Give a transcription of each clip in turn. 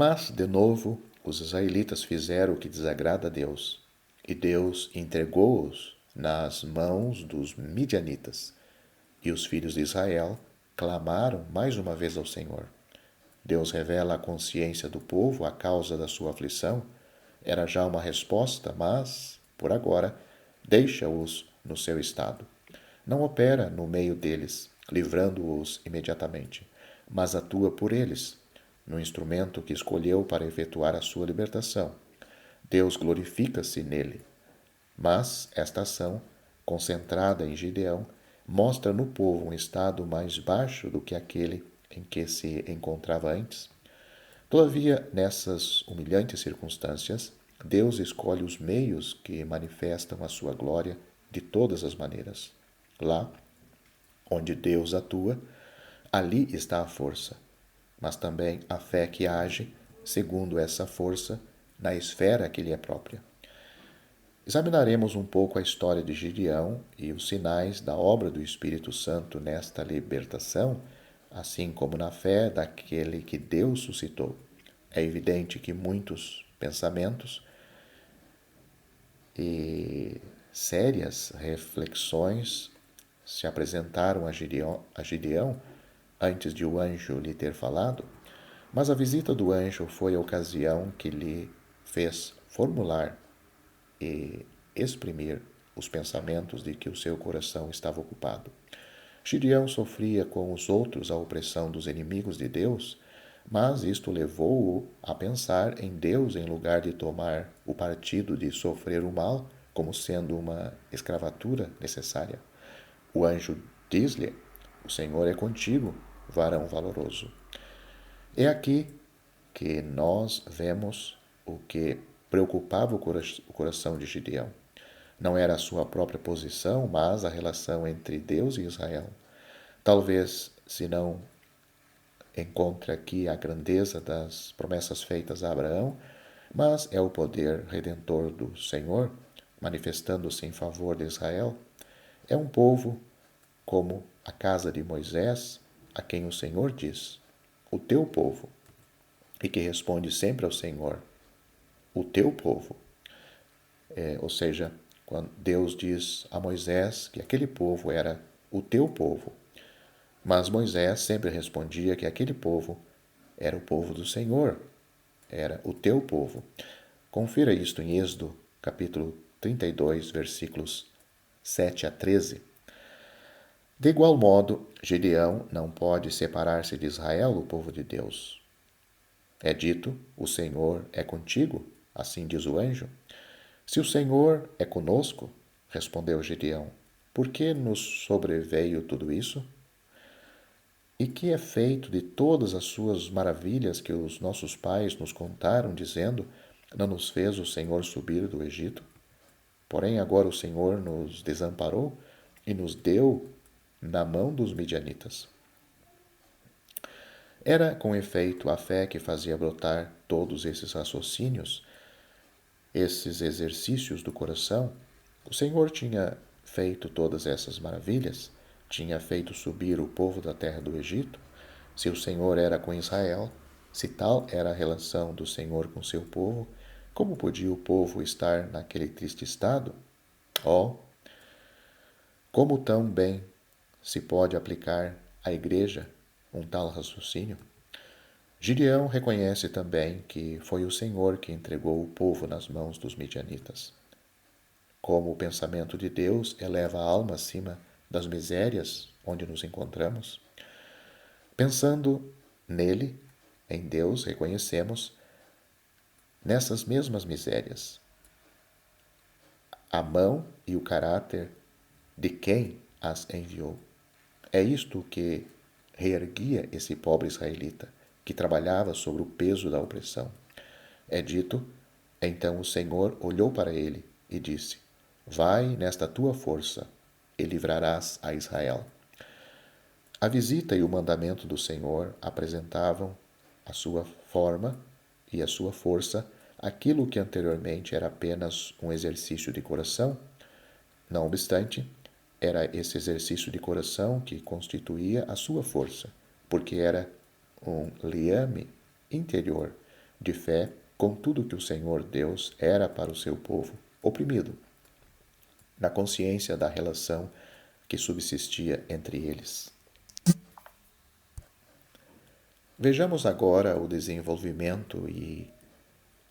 Mas, de novo, os israelitas fizeram o que desagrada a Deus, e Deus entregou-os nas mãos dos midianitas. E os filhos de Israel clamaram mais uma vez ao Senhor. Deus revela a consciência do povo a causa da sua aflição. Era já uma resposta, mas, por agora, deixa-os no seu estado. Não opera no meio deles, livrando-os imediatamente, mas atua por eles, no instrumento que escolheu para efetuar a sua libertação. Deus glorifica-se nele. Mas esta ação, concentrada em Gideão, mostra no povo um estado mais baixo do que aquele em que se encontrava antes. Todavia, nessas humilhantes circunstâncias, Deus escolhe os meios que manifestam a sua glória de todas as maneiras. Lá onde Deus atua, ali está a força, mas também a fé que age, segundo essa força, na esfera que lhe é própria. Examinaremos um pouco a história de Gideão e os sinais da obra do Espírito Santo nesta libertação, assim como na fé daquele que Deus suscitou. É evidente que muitos pensamentos e sérias reflexões se apresentaram a Gideão antes de o anjo lhe ter falado, mas a visita do anjo foi a ocasião que lhe fez formular e exprimir os pensamentos de que o seu coração estava ocupado. Gideão sofria com os outros a opressão dos inimigos de Deus, mas isto levou-o a pensar em Deus em lugar de tomar o partido de sofrer o mal como sendo uma escravatura necessária. O anjo diz-lhe: "O Senhor é contigo, varão valoroso." É aqui que nós vemos o que preocupava o coração de Gideão. Não era a sua própria posição, mas a relação entre Deus e Israel. Talvez, se não encontre aqui a grandeza das promessas feitas a Abraão, mas é o poder redentor do Senhor manifestando-se em favor de Israel. É um povo como a casa de Moisés, a quem o Senhor diz: "O teu povo", e que responde sempre ao Senhor: "O teu povo." Ou seja, quando Deus diz a Moisés que aquele povo era o teu povo, mas Moisés sempre respondia que aquele povo era o povo do Senhor, era o teu povo. Confira isto em Êxodo, capítulo 32, versículos 7 a 13. De igual modo, Gideão não pode separar-se de Israel, o povo de Deus. É dito: "O Senhor é contigo", assim diz o anjo. "Se o Senhor é conosco", respondeu Gideão, "por que nos sobreveio tudo isso? E que é feito de todas as suas maravilhas que os nossos pais nos contaram, dizendo: não nos fez o Senhor subir do Egito? Porém agora o Senhor nos desamparou e nos deu na mão dos midianitas." Era, com efeito, a fé que fazia brotar todos esses raciocínios, esses exercícios do coração. O Senhor tinha feito todas essas maravilhas, tinha feito subir o povo da terra do Egito. Se o Senhor era com Israel, se tal era a relação do Senhor com seu povo, como podia o povo estar naquele triste estado? Oh, como tão bem se pode aplicar à igreja um tal raciocínio? Gideão reconhece também que foi o Senhor que entregou o povo nas mãos dos midianitas. Como o pensamento de Deus eleva a alma acima das misérias onde nos encontramos, pensando nele, em Deus, reconhecemos nessas mesmas misérias a mão e o caráter de quem as enviou. É isto que reerguia esse pobre israelita, que trabalhava sobre o peso da opressão. É dito: então o Senhor olhou para ele e disse: vai nesta tua força e livrarás a Israel. A visita e o mandamento do Senhor apresentavam a sua forma e a sua força, aquilo que anteriormente era apenas um exercício de coração. Não obstante, era esse exercício de coração que constituía a sua força, porque era um liame interior, de fé com tudo que o Senhor Deus era para o seu povo, oprimido, na consciência da relação que subsistia entre eles. Vejamos agora o desenvolvimento e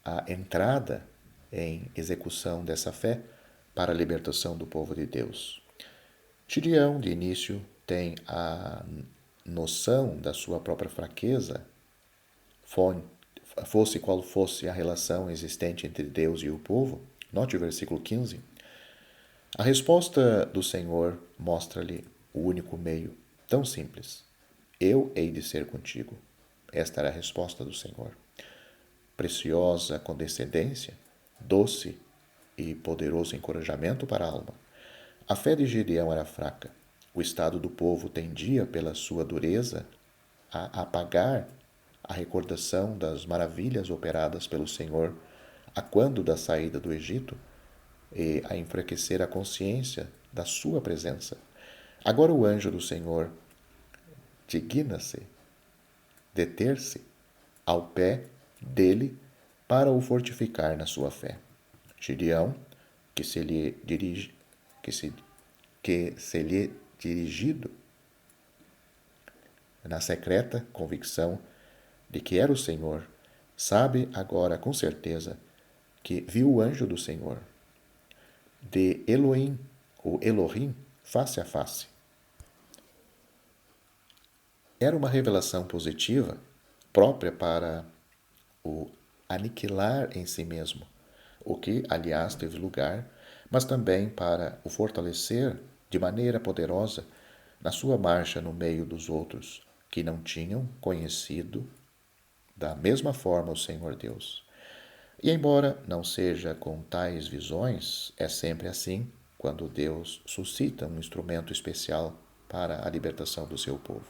a entrada em execução dessa fé para a libertação do povo de Deus. Gideão, de início, tem a noção da sua própria fraqueza, fosse qual fosse a relação existente entre Deus e o povo. Note o versículo 15. A resposta do Senhor mostra-lhe o único meio, tão simples: eu hei de ser contigo. Esta era a resposta do Senhor. Preciosa condescendência, doce e poderoso encorajamento para a alma. A fé de Gideão era fraca. O estado do povo tendia, pela sua dureza, a apagar a recordação das maravilhas operadas pelo Senhor a quando da saída do Egito e a enfraquecer a consciência da sua presença. Agora o anjo do Senhor digna-se deter-se ao pé dele para o fortificar na sua fé. Gideão, que se lhe dirigido na secreta convicção de que era o Senhor, sabe agora com certeza que viu o anjo do Senhor, de Elohim, ou Elohim, face a face. Era uma revelação positiva, própria para o aniquilar em si mesmo, o que, aliás, teve lugar, mas também para o fortalecer de maneira poderosa na sua marcha no meio dos outros, que não tinham conhecido da mesma forma o Senhor Deus. E embora não seja com tais visões, é sempre assim quando Deus suscita um instrumento especial para a libertação do seu povo.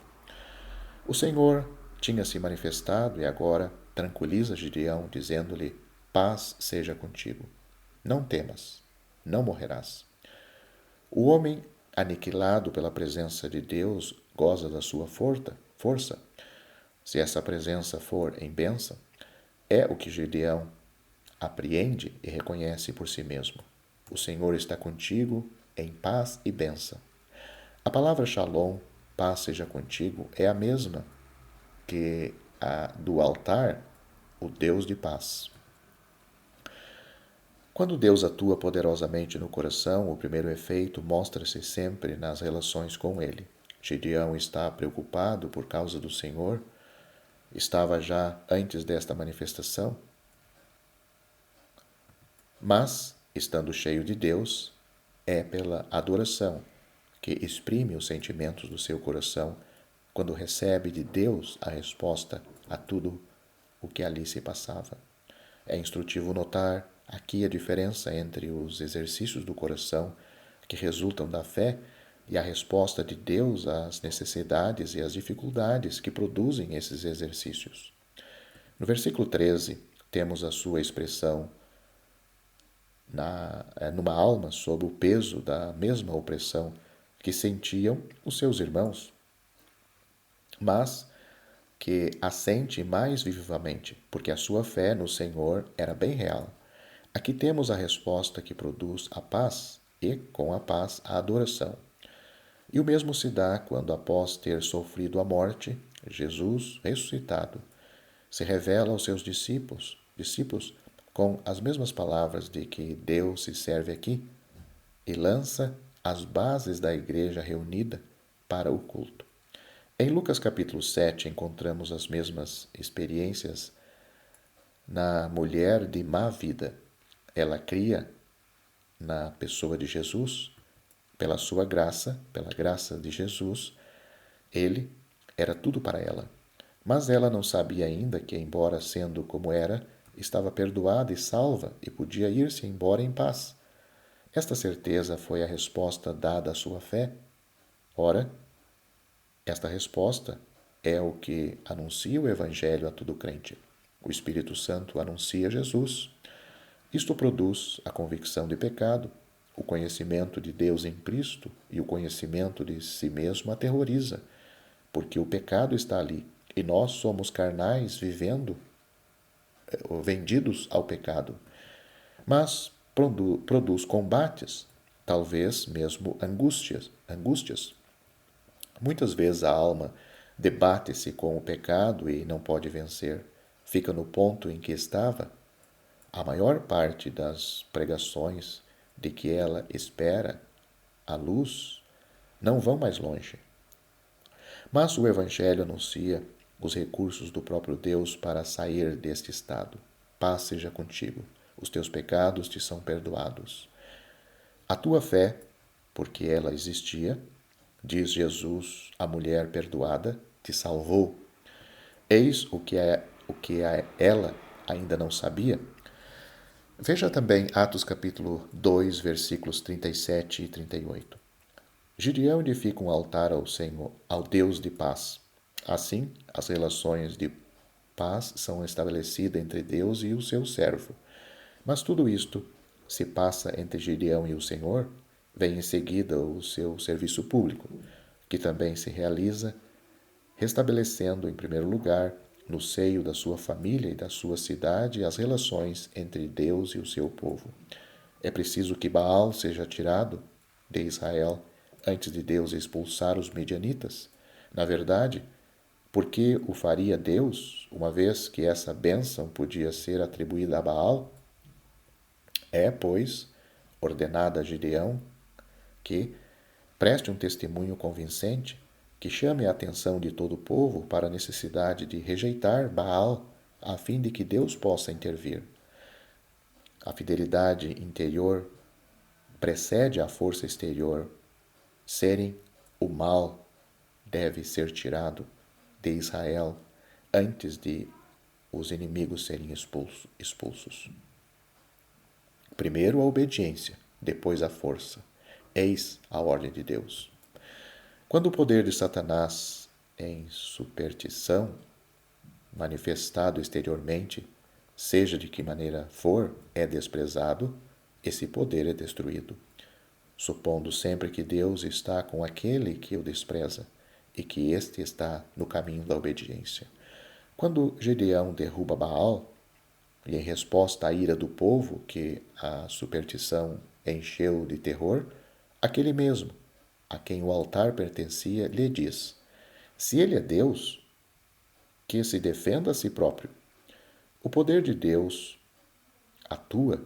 O Senhor tinha se manifestado e agora tranquiliza Gideão, dizendo-lhe: paz seja contigo. Não temas, não morrerás. O homem aniquilado pela presença de Deus goza da sua força. Se essa presença for em bênção, é o que Gideão apreende e reconhece por si mesmo. O Senhor está contigo em paz e bênção. A palavra shalom, paz seja contigo, é a mesma que a do altar, o Deus de paz. Quando Deus atua poderosamente no coração, o primeiro efeito mostra-se sempre nas relações com Ele. Gideão está preocupado por causa do Senhor. Estava já antes desta manifestação. Mas, estando cheio de Deus, é pela adoração que exprime os sentimentos do seu coração quando recebe de Deus a resposta a tudo o que ali se passava. É instrutivo notar aqui a diferença entre os exercícios do coração que resultam da fé e a resposta de Deus às necessidades e às dificuldades que produzem esses exercícios. No versículo 13, temos a sua expressão numa alma sob o peso da mesma opressão que sentiam os seus irmãos, mas que a sente mais vivamente, porque a sua fé no Senhor era bem real. Aqui temos a resposta que produz a paz e, com a paz, a adoração. E o mesmo se dá quando, após ter sofrido a morte, Jesus, ressuscitado, se revela aos seus discípulos com as mesmas palavras de que Deus se serve aqui e lança as bases da igreja reunida para o culto. Em Lucas capítulo 7 encontramos as mesmas experiências na mulher de má vida. Ela cria na pessoa de Jesus, pela sua graça, pela graça de Jesus, ele era tudo para ela. Mas ela não sabia ainda que, embora sendo como era, estava perdoada e salva e podia ir-se embora em paz. Esta certeza foi a resposta dada à sua fé. Ora, esta resposta é o que anuncia o Evangelho a todo crente. O Espírito Santo anuncia Jesus. Isto produz a convicção de pecado, o conhecimento de Deus em Cristo e o conhecimento de si mesmo aterroriza, porque o pecado está ali e nós somos carnais vivendo vendidos ao pecado, mas produz combates, talvez mesmo angústias. Muitas vezes a alma debate-se com o pecado e não pode vencer. Fica no ponto em que estava. A maior parte das pregações de que ela espera a luz não vão mais longe. Mas o Evangelho anuncia os recursos do próprio Deus para sair deste estado. Paz seja contigo. Os teus pecados te são perdoados. A tua fé, porque ela existia, diz Jesus, a mulher perdoada, te salvou. Eis o que ela ainda não sabia. Veja também Atos capítulo 2, versículos 37 e 38. Gideão edifica um altar ao Senhor, ao Deus de paz. Assim, as relações de paz são estabelecidas entre Deus e o seu servo. Mas tudo isto se passa entre Gideão e o Senhor, vem em seguida o seu serviço público, que também se realiza restabelecendo, em primeiro lugar, no seio da sua família e da sua cidade, as relações entre Deus e o seu povo. É preciso que Baal seja tirado de Israel antes de Deus expulsar os midianitas. Na verdade, por que o faria Deus, uma vez que essa bênção podia ser atribuída a Baal? É, pois, ordenada a Gideão que preste um testemunho convincente que chame a atenção de todo o povo para a necessidade de rejeitar Baal, a fim de que Deus possa intervir. A fidelidade interior precede a força exterior. Serem o mal deve ser tirado de Israel antes de os inimigos serem expulsos. Primeiro a obediência, depois a força. Eis a ordem de Deus. Quando o poder de Satanás em superstição, manifestado exteriormente, seja de que maneira for, é desprezado, esse poder é destruído, supondo sempre que Deus está com aquele que o despreza e que este está no caminho da obediência. Quando Gideão derruba Baal, e em resposta à ira do povo que a superstição encheu de terror, aquele mesmo, a quem o altar pertencia, lhe diz: se ele é Deus, que se defenda a si próprio. O poder de Deus atua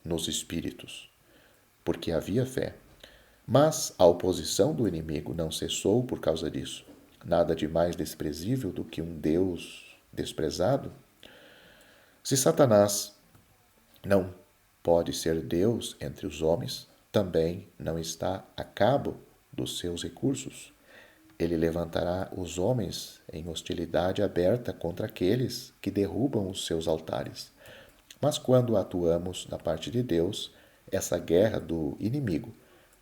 nos espíritos, porque havia fé. Mas a oposição do inimigo não cessou por causa disso. Nada de mais desprezível do que um Deus desprezado. Se Satanás não pode ser Deus entre os homens, também não está a cabo dos seus recursos. Ele levantará os homens em hostilidade aberta contra aqueles que derrubam os seus altares. Mas quando atuamos da parte de Deus, essa guerra do inimigo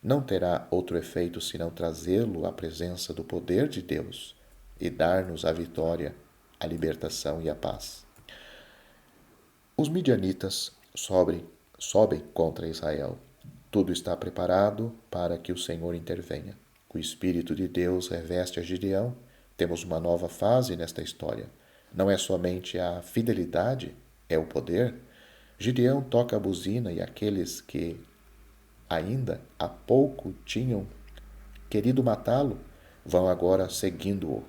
não terá outro efeito senão trazê-lo à presença do poder de Deus e dar-nos a vitória, a libertação e a paz. Os midianitas sobem contra Israel. Tudo está preparado para que o Senhor intervenha. O Espírito de Deus reveste a Gideão. Temos uma nova fase nesta história. Não é somente a fidelidade, é o poder. Gideão toca a buzina e aqueles que ainda há pouco tinham querido matá-lo vão agora seguindo-o.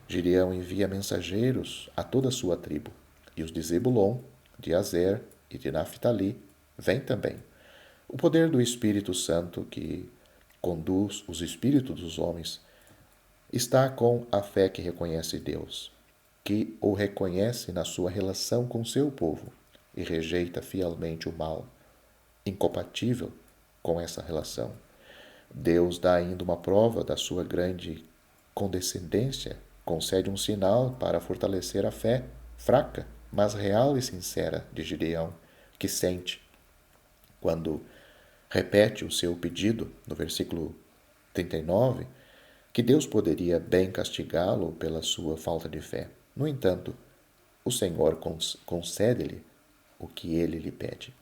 Gideão envia mensageiros a toda a sua tribo, e os de Zebulon, de Azer e de Naphtali vêm também. O poder do Espírito Santo que conduz os espíritos dos homens está com a fé que reconhece Deus, que o reconhece na sua relação com seu povo e rejeita fielmente o mal, incompatível com essa relação. Deus dá ainda uma prova da sua grande condescendência, concede um sinal para fortalecer a fé fraca, mas real e sincera de Gideão, que sente, quando repete o seu pedido, no versículo 39, que Deus poderia bem castigá-lo pela sua falta de fé. No entanto, o Senhor concede-lhe o que ele lhe pede.